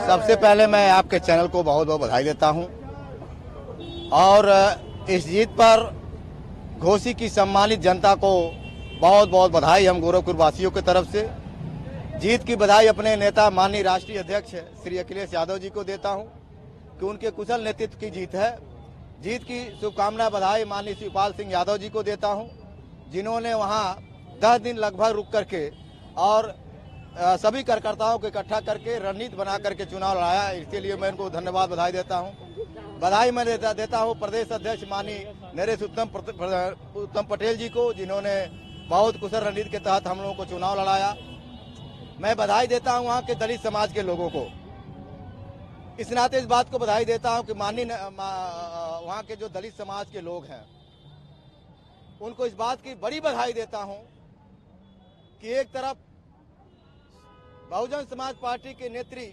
सबसे पहले मैं आपके चैनल को बहुत बहुत बधाई देता हूं और इस जीत पर घोसी की सम्मानित जनता को बहुत बहुत बधाई हम गोरखपुर वासियों की तरफ से। जीत की बधाई अपने नेता माननीय राष्ट्रीय अध्यक्ष श्री अखिलेश यादव जी को देता हूं कि उनके कुशल नेतृत्व की जीत है। जीत की शुभकामना बधाई माननीय शिवपाल सिंह यादव जी को देता हूं, जिन्होंने वहां 10 दिन लगभग रुक करके और सभी कार्यकर्ताओं को इकट्ठा करके रणनीति बना करके चुनाव लड़ाया। इसके लिए मैं इनको धन्यवाद बधाई देता हूं। बधाई मैं देता हूं प्रदेश अध्यक्ष माननीय नरेश उत्तम पटेल जी को, जिन्होंने बहुत कुशल रणनीति के तहत हम लोगों को चुनाव लड़ाया। मैं बधाई देता हूं वहां के दलित समाज के लोगों को। इस नाते इस बात को बधाई देता हूं कि माननीय वहां के जो दलित समाज के लोग हैं उनको इस बात की बड़ी बधाई देता हूं कि एक तरफ बहुजन समाज पार्टी के नेत्री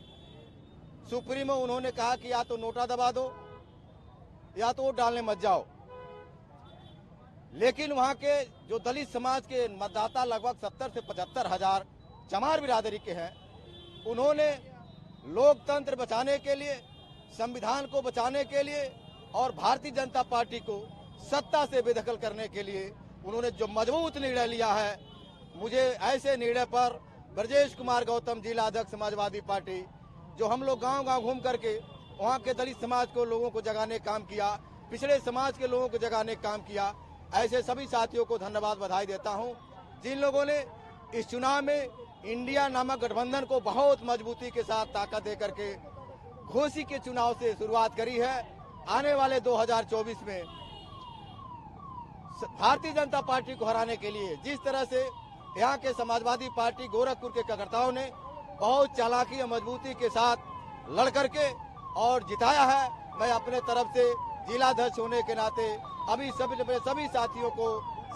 सुप्रीमो उन्होंने कहा कि या तो नोटा दबा दो या तो वोट डालने मत जाओ, लेकिन वहां के जो दलित समाज के मतदाता लगभग 70 से 75 हजार चमार बिरादरी के हैं, उन्होंने लोकतंत्र बचाने के लिए, संविधान को बचाने के लिए और भारतीय जनता पार्टी को सत्ता से बेदखल करने के लिए उन्होंने जो मजबूत निर्णय लिया है, मुझे ऐसे निर्णय पर ब्रजेश कुमार गौतम जिला अध्यक्ष समाजवादी पार्टी, जो हम लोग गांव-गांव घूम करके वहां के दलित समाज को लोगों को जगाने काम किया, पिछड़े समाज के लोगों को जगाने काम किया, ऐसे सभी साथियों को धन्यवाद बधाई देता हूं, जिन लोगों ने इस चुनाव में इंडिया नामक गठबंधन को बहुत मजबूती के साथ ताकत दे करके घोसी के चुनाव से शुरुआत करी है। आने वाले 2024 में भारतीय जनता पार्टी को हराने के लिए जिस तरह से यहाँ के समाजवादी पार्टी गोरखपुर के कार्यकर्ताओं ने बहुत चालाकी और मजबूती के साथ लड़ करके और जिताया है, मैं अपने तरफ से जिलाध्यक्ष होने के नाते अभी सभी साथियों को,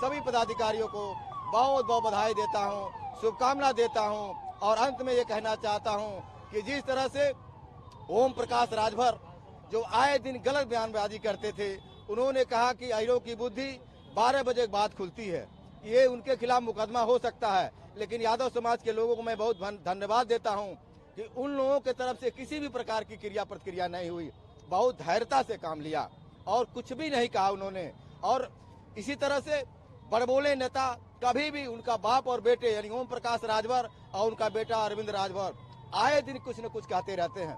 सभी पदाधिकारियों को बहुत बहुत बधाई देता हूं, शुभकामना देता हूं और अंत में ये कहना चाहता हूं कि जिस तरह से ओम प्रकाश राजभर जो आए दिन गलत बयानबाजी करते थे, उन्होंने कहा कि अहिरों की बुद्धि 12 बजे के बाद खुलती है, ये उनके खिलाफ मुकदमा हो सकता है, लेकिन यादव समाज के लोगों को मैं बहुत धन्यवाद देता हूं कि उन लोगों के तरफ से किसी भी प्रकार की क्रिया प्रतिक्रिया नहीं हुई, बहुत धैर्यता से काम लिया और कुछ भी नहीं कहा उन्होंने। और इसी तरह से बड़बोले नेता कभी भी उनका बाप और बेटे यानी ओम प्रकाश राजभर और उनका बेटा अरविंद राजभर आए दिन कुछ न कुछ कहते रहते हैं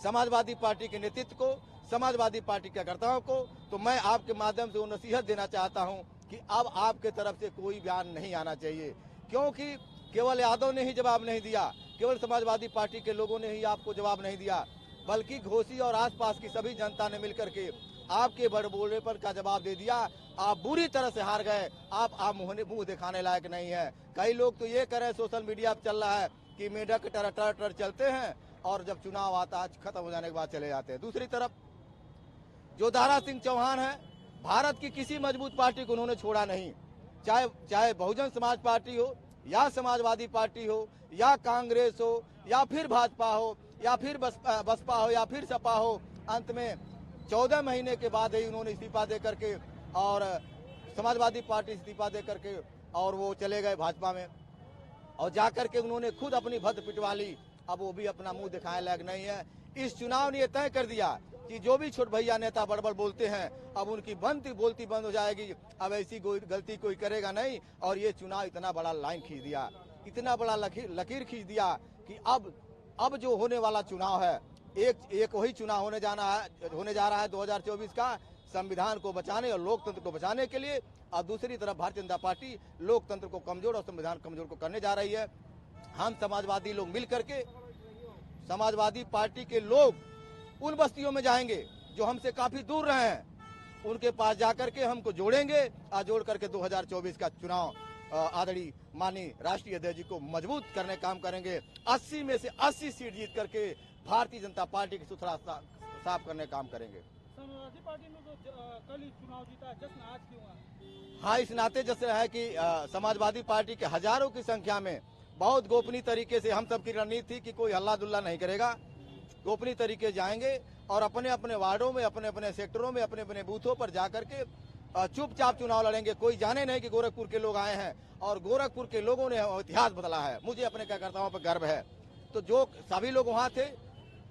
समाजवादी पार्टी के नेतृत्व को, समाजवादी पार्टी के कार्यकर्ताओं को। तो मैं आपके माध्यम से वो नसीहत देना चाहता हूं कि अब आपके तरफ से कोई बयान नहीं आना चाहिए, क्योंकि केवल यादव ने ही जवाब नहीं दिया, केवल समाजवादी पार्टी के लोगों ने ही आपको जवाब नहीं दिया, बल्कि घोसी और आसपास की सभी जनता ने मिलकर के आपके बड़बोलेपन का जवाब दे दिया। आप बुरी तरह से हार गए, आप मुंह दिखाने लायक नहीं है। कई लोग तो ये कह रहे हैं, सोशल मीडिया पर चल रहा है कि मेढक टर चलते हैं और जब चुनाव आता है खत्म हो जाने के बाद चले जाते हैं। दूसरी तरफ जो दारा सिंह चौहान है, भारत की किसी मजबूत पार्टी को उन्होंने छोड़ा नहीं, चाहे बहुजन समाज पार्टी हो या समाजवादी पार्टी हो या कांग्रेस हो या फिर भाजपा हो या फिर बसपा हो या फिर सपा हो। अंत में 14 महीने के बाद ही उन्होंने इस्तीफा दे करके और समाजवादी पार्टी इस्तीफा दे करके और वो चले गए भाजपा में और जाकर के उन्होंने खुद अपनी भद्द पिटवा ली। अब वो भी अपना मुंह दिखाने लायक नहीं है। इस चुनाव ने ये तय कर दिया कि जो भी छोट भैया नेता बड़बड़ बोलते हैं, अब उनकी बोलती बंद हो जाएगी, अब ऐसी गलती कोई करेगा नहीं। और ये चुनाव इतना बड़ा लाइन खींच दिया, इतना बड़ा लकीर खींच दिया कि अब जो होने वाला चुनाव है, एक वही चुनाव होने जा रहा है 2024 का, संविधान को बचाने और लोकतंत्र को बचाने के लिए। और दूसरी तरफ भारतीय जनता पार्टी लोकतंत्र को कमजोर और संविधान कमजोर को करने जा रही है। हम समाजवादी लोग मिल करके, समाजवादी पार्टी के लोग उन बस्तियों में जाएंगे जो हमसे काफी दूर रहे हैं, उनके पास जाकर के हमको जोड़ेंगे और जोड़ करके 2024 का चुनाव आदरणीय माननीय राष्ट्रीय अध्यक्ष जी को मजबूत करने काम करेंगे। 80 में से 80 सीट जीत करके भारतीय जनता पार्टी की सुथरा साफ करने काम करेंगे। समाजवादी पार्टी ने तो कल ही चुनाव जीता, जश्न आज क्यों है? हाँ, इस नाते जश्न है कि समाजवादी पार्टी के हजारों की संख्या में बहुत गोपनीय तरीके से हम सबकी रणनीति थी कि कोई हल्ला दुल्ला नहीं करेगा, गोपनीय तरीके जाएंगे और अपने अपने वार्डों में, अपने अपने सेक्टरों में, अपने अपने बूथों पर जाकर के चुपचाप चुनाव लड़ेंगे। कोई जाने नहीं कि गोरखपुर के लोग आए हैं और गोरखपुर के लोगों ने इतिहास बदला है। मुझे अपने कार्यकर्ताओं पर गर्व है। तो जो सभी लोग वहाँ थे,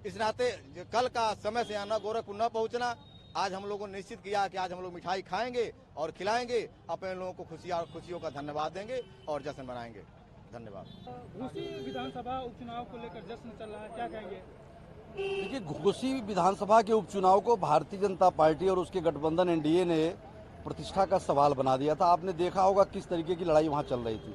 इस नाते कल का समय से आना, गोरखपुर न पहुँचना, आज हम लोगों ने निश्चित किया कि आज हम लोग मिठाई खाएंगे और खिलाएंगे, अपने लोगों को खुशियों का धन्यवाद देंगे और जश्न मनाएंगे। धन्यवाद। घोसी विधानसभा उपचुनाव को लेकर जश्न चल रहा है, क्या कहेंगे? देखिए, घोसी विधानसभा के उपचुनाव को भारतीय जनता पार्टी और उसके गठबंधन एनडीए ने प्रतिष्ठा का सवाल बना दिया था। आपने देखा होगा किस तरीके की लड़ाई वहां चल रही थी।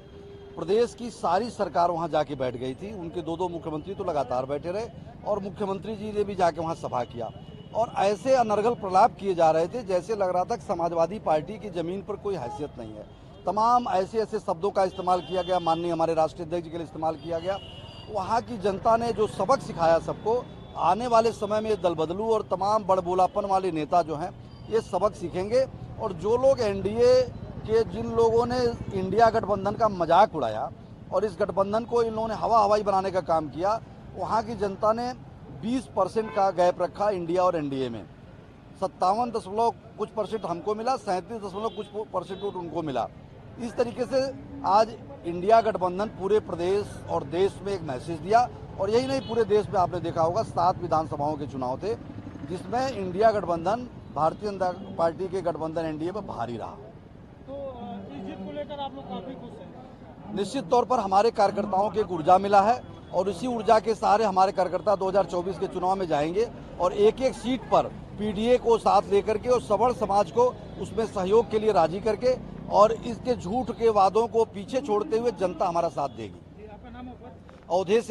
प्रदेश की सारी सरकार वहां जाके बैठ गई थी। उनके दो मुख्यमंत्री तो लगातार बैठे रहे और मुख्यमंत्री जी ने भी जाके वहां सभा किया और ऐसे अनर्गल प्रलाप किए जा रहे थे जैसे लग रहा था कि समाजवादी पार्टी की जमीन पर कोई हैसियत नहीं है। तमाम ऐसे शब्दों का इस्तेमाल किया गया, माननीय हमारे राष्ट्रीय अध्यक्ष के लिए इस्तेमाल किया गया। वहाँ की जनता ने जो सबक सिखाया सबको, आने वाले समय में दल बदलू और तमाम बड़बोलापन वाले नेता जो हैं ये सबक सीखेंगे। और जो लोग एनडीए के, जिन लोगों ने इंडिया गठबंधन का मजाक उड़ाया और इस गठबंधन को इन लोगों ने हवाई बनाने का काम किया, वहाँ की जनता ने 20% का गैप रखा इंडिया और एनडीए में। 57 कुछ परसेंट हमको मिला, 37 कुछ परसेंट वोट उनको मिला। इस तरीके से आज इंडिया गठबंधन पूरे प्रदेश और देश में एक मैसेज दिया। और यही नहीं, पूरे देश में आपने देखा होगा 7 विधानसभाओं के चुनाव थे जिसमें इंडिया गठबंधन भारतीय जनता पार्टी के गठबंधन एनडीए पर भारी रहा। तो इस जीत को लेकर आप लोग काफी खुश हैं? निश्चित तौर पर हमारे कार्यकर्ताओं को एक ऊर्जा मिला है और इसी ऊर्जा के सहारे हमारे कार्यकर्ता 2024 के चुनाव में जाएंगे और एक एक सीट पर पीडीए को साथ लेकर के और सवर्ण समाज को उसमें सहयोग के लिए राजी करके और इसके झूठ के वादों को पीछे छोड़ते हुए जनता हमारा साथ देगी। आपका नाम? अवधेश